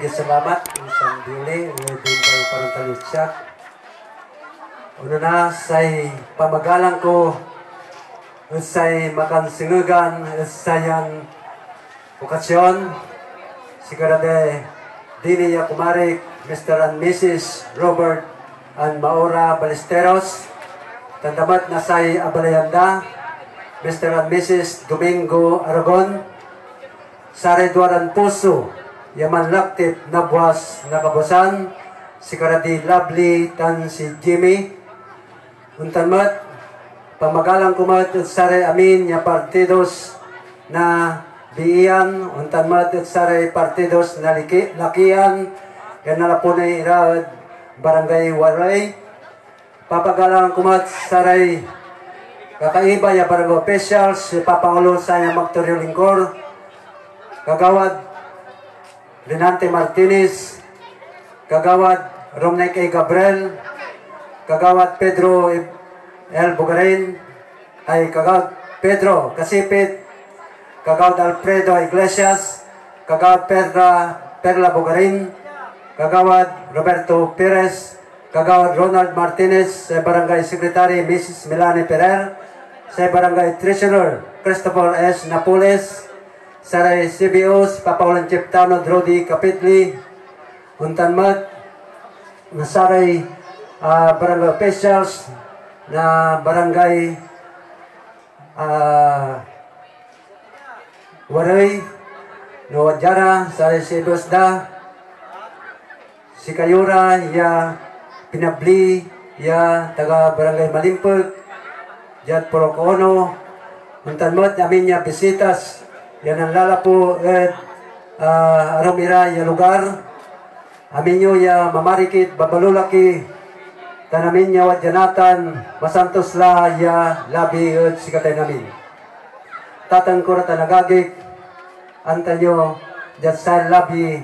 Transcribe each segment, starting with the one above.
salamat isang dili din kayo parang talusyak. Una na say pamagalang ko say makansingugan sayang okasyon sigurade dili ya kumarik Mr. and Mrs. Robert and Maura Ballesteros tandamat na say abalayanda Mr. and Mrs. Domingo Aragon Sare Duaran Puso Yaman Laktip Nabwas Nakabusan si Karadi Lovely tan si Jimmy untanmat pamagalang kumat sare amin ya partidos na biian untanmat sare partidos na lakian yan nalapunay iraad barangay Waray papagalang kumat sare kakaiba ya barangay officials si Papangulo sa Magtoryo Lingkor Kagawad Linante Martinez, Kagawad Romney K. Gabriel, Kagawad Pedro L. Bugarin, ay Kagawad Pedro Kasipit, Kagawad Alfredo Iglesias, Kagawad Perla Bugarin, Kagawad Roberto Perez, Kagawad Ronald Martinez, sa Barangay Secretary Mrs. Melanie Ferrer, sa Barangay Treasurer Christopher S. Napoles, Saray CBOs, Papaulan Chiptano, Drodi Kapitli, Untanmat, Nasaray Barangay Officials, na Barangay Waray, Nuwadjara, Saray CBOs da, si Kayura, ya Pinabli, ya taga Barangay Malimpag, Jad Porocono, Untanmat, namin niya bisitas, yan ang lalapo arumira ya lugar aminyo ya mamarikit babalulaki tanamin niya wadyanatan masantos la ya labi sikatay namin tatang ko na tanagagik antanyo jatsan labi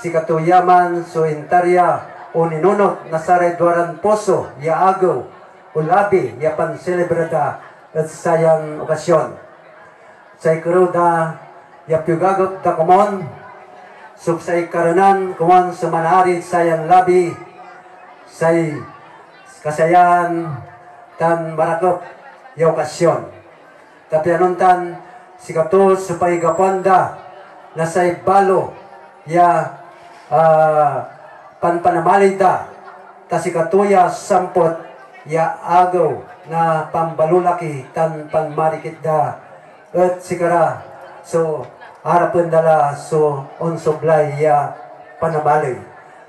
sikatuyaman so intarya o ninunot nasaray duaran poso ya agaw o labi ya panselebrada at sayang okasyon say kuruda ya piugagot da kumon sub say karanan kumon sa manari sayang labi say kasayan tan marakop ya okasyon tapi anuntan si kato supay gaponda na say balo ya panpanamalita ta si katuya sampot ya agaw na pambalulaki tan panmarikit da at sikara so harapan dala so on sublay ya panabali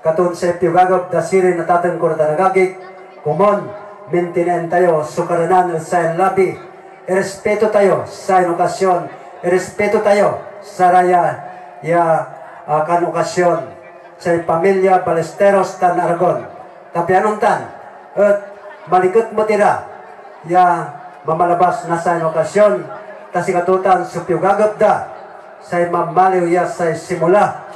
katon sa piyugagap da siri natatang ko na nagagik kumon mintinen tayo sukaranan sa labi irespeto tayo sa okasyon irespeto tayo sa raya ya kan okasyon sa pamilya Ballesteros tan Aragon tapi anuntan at malikot mo tira ya mamalabas na sa okasyon kasi katutan sa piyugagap da sa mamaliw ya sa simula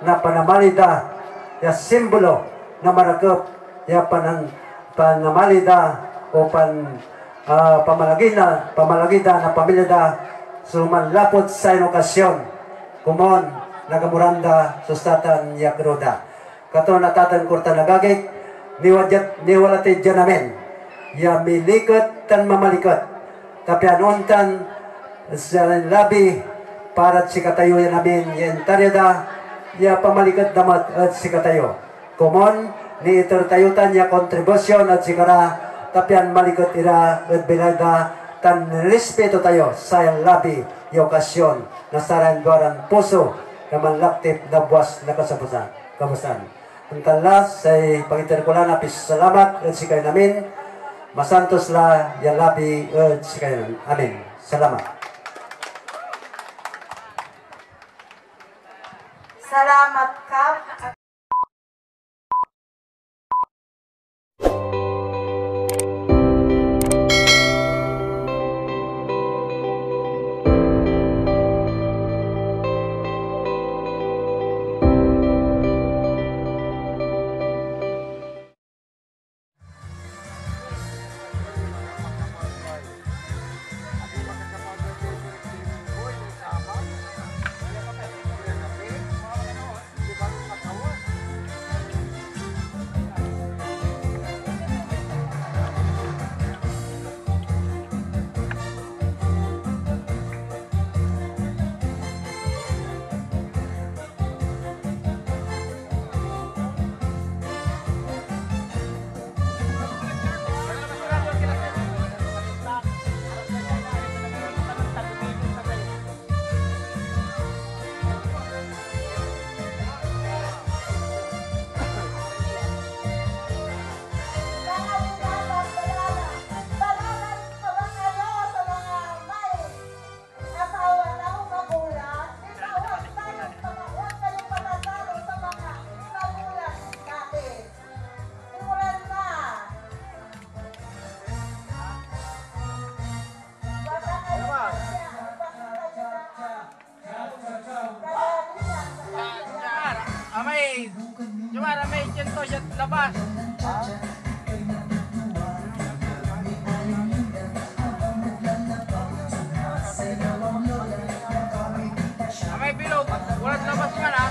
na panamalida ya simbolo na marakop ya panamalida o pamalagida na pamilya da sumanlapot sa okasyon kumon nagamuranda sustatan ya kroda kato natatan kurta nagagik niwalati dyan namin ya milikot tan mamalikot tapi anuntan sa labi para si katayo yan namin yan taryada ya pamalikat damat at si katayo kumon ni itortayutan ya kontribusyon at sikara tapian malikot ira at bilada tan respeto tayo sa labi yung okasyon na saran doran puso na manlaktip na buwas na kabusan Untalas say pangiterkulan apis salamat at sikay namin masantos la yan labi at sikay namin amin salamat. Salamat Kap. ano, siya labas. May bilog, walang labas man ha.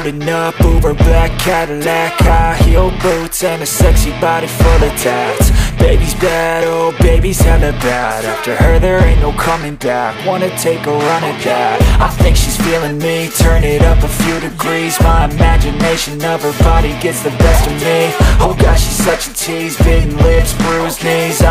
Pulling up Uber black Cadillac, high heel boots and a sexy body full of tats. Baby's bad, oh baby's hella bad. After her there ain't no coming back. Wanna take a run at that. I think she's feeling me. Turn it up a few degrees. My imagination of her body gets the best of me. Oh gosh, she's such a tease. Bitten lips, bruised knees.